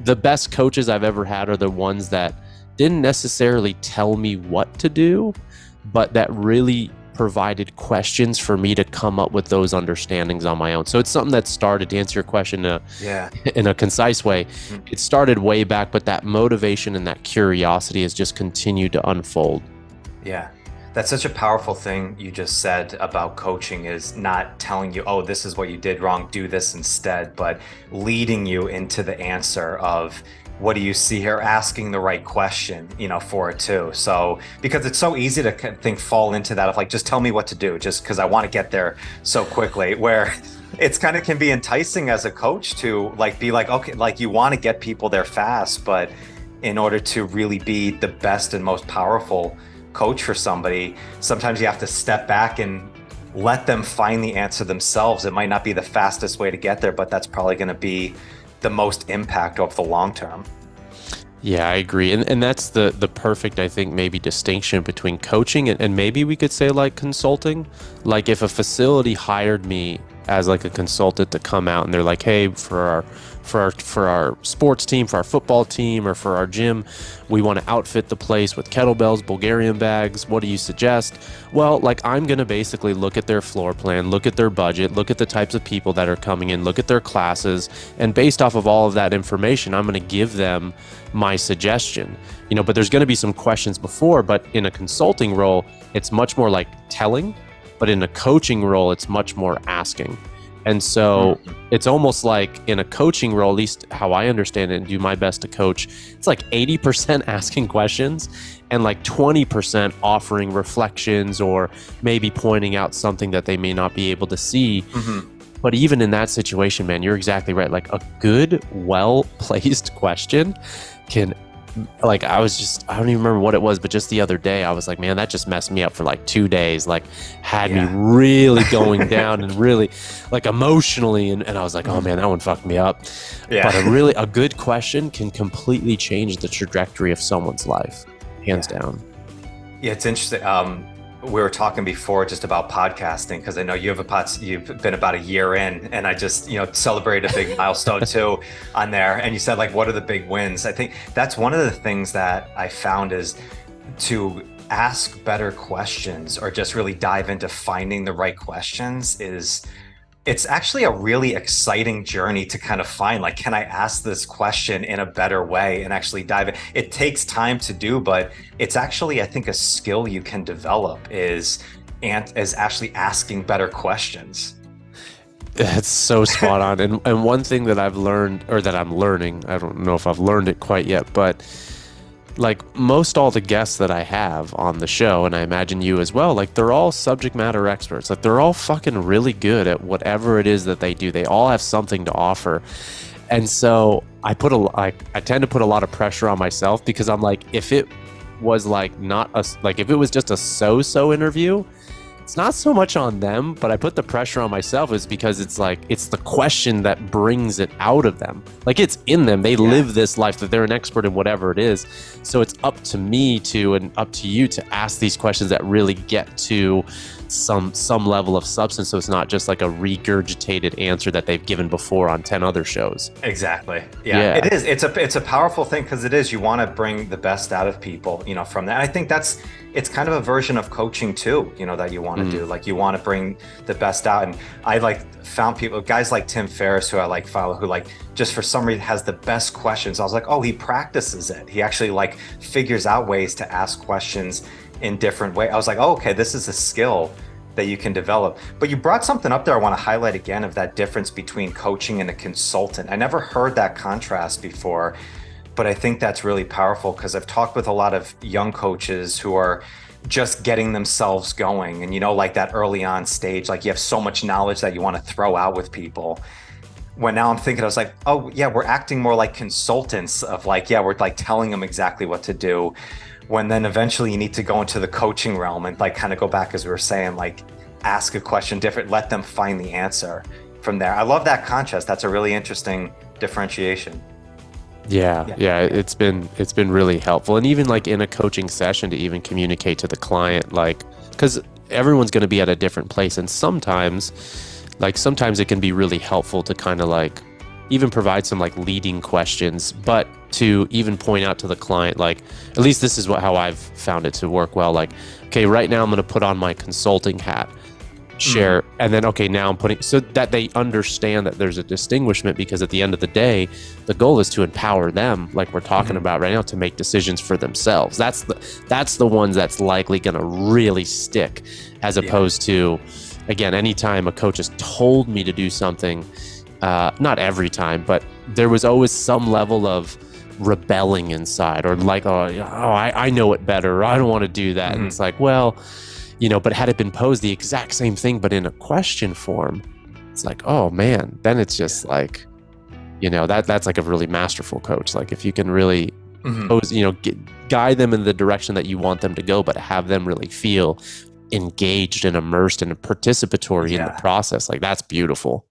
the best coaches I've ever had are the ones that didn't necessarily tell me what to do, but that really provided questions for me to come up with those understandings on my own. So it's something that started, to answer your question in a concise way, it started way back, but that motivation and that curiosity has just continued to unfold. Yeah. That's such a powerful thing you just said about coaching, is not telling you, oh, this is what you did wrong, do this instead, but leading you into the answer of, what do you see here? Asking the right question, for it too. So, because it's so easy to fall into that of like, just tell me what to do, just because I want to get there so quickly, where it's kind of can be enticing as a coach to be like, okay, like you want to get people there fast, but in order to really be the best and most powerful coach for somebody, sometimes you have to step back and let them find the answer themselves. It might not be the fastest way to get there, but that's probably going to be the most impact over the long term. Yeah, I agree. And that's the perfect, I think, maybe distinction between coaching and maybe we could say like consulting. Like if a facility hired me as like a consultant to come out and they're like, hey, for our sports team, for our football team, or for our gym, we want to outfit the place with kettlebells, Bulgarian bags. What do you suggest? Well, like I'm going to basically look at their floor plan, look at their budget, look at the types of people that are coming in, look at their classes. And based off of all of that information, I'm going to give them my suggestion, but there's going to be some questions before, but in a consulting role, it's much more like telling, but in a coaching role, it's much more asking. And so it's almost like in a coaching role, at least how I understand it and do my best to coach, it's like 80% asking questions and like 20% offering reflections or maybe pointing out something that they may not be able to see. But even in that situation, man, you're exactly right. Like a good, well-placed question can, like I don't even remember what it was, but just the other day I was like, man, that just messed me up for like 2 days, like had me really going down and really like emotionally. And I was like, oh man, that one fucked me up. Yeah. But a good question can completely change the trajectory of someone's life, hands down. Yeah, it's interesting. We were talking before just about podcasting, because I know you've been about a year in, and I just celebrated a big milestone too on there. And you said like, what are the big wins? I think that's one of the things that I found is to ask better questions, or just really dive into finding the right questions. It's actually a really exciting journey to kind of find, like, can I ask this question in a better way and actually dive in? It takes time to do, but it's actually, I think, a skill you can develop is actually asking better questions. That's so spot on. And one thing that I've learned, or that I'm learning, I don't know if I've learned it quite yet, but like most all the guests that I have on the show, and I imagine you as well, like they're all subject matter experts. Like they're all fucking really good at whatever it is that they do. They all have something to offer. And so I tend to put a lot of pressure on myself, because I'm like, if it was if it was just a so-so interview, it's not so much on them, but I put the pressure on myself is because it's like, it's the question that brings it out of them. Like it's in them. They live this life, that they're an expert in whatever it is. So it's up to me and up to you to ask these questions that really get to some level of substance. So it's not just like a regurgitated answer that they've given before on 10 other shows. Exactly. Yeah. It is. It's a powerful thing, because it is, you want to bring the best out of people, from that. And I think it's kind of a version of coaching too, that you want to do. Like you want to bring the best out. And I found people, guys like Tim Ferriss, who I follow, who just for some reason has the best questions. I was like, oh, he practices it. He actually figures out ways to ask questions in different ways. I was like, oh, okay, this is a skill that you can develop. But you brought something up there I want to highlight again, of that difference between coaching and a consultant. I never heard that contrast before, but I think that's really powerful, because I've talked with a lot of young coaches who are just getting themselves going. And like that early on stage, like you have so much knowledge that you want to throw out with people. When now I'm thinking, I was like, oh yeah, we're acting more like consultants of we're telling them exactly what to do. When then eventually you need to go into the coaching realm and kind of go back, as we were saying, ask a question different, let them find the answer from there. I love that contrast. That's a really interesting differentiation. Yeah. It's been really helpful. And even in a coaching session, to even communicate to the client, because everyone's going to be at a different place. And sometimes it can be really helpful to kind of even provide some like leading questions, but to even point out to the client, like, at least this is how I've found it to work well. Like, okay, right now I'm going to put on my consulting hat, share, and then, okay, now I'm putting, so that they understand that there's a distinguishment, because at the end of the day, the goal is to empower them, like we're talking about right now, to make decisions for themselves. That's the ones that's likely going to really stick, as opposed to, again, anytime a coach has told me to do something, not every time, but there was always some level of rebelling inside, or like, I know it better, or I don't want to do that. And it's like, well, but had it been posed the exact same thing, but in a question form, it's like, oh man, then it's just like, that's like a really masterful coach. Like if you can really pose, guide them in the direction that you want them to go, but have them really feel engaged and immersed and participatory in the process. Like that's beautiful.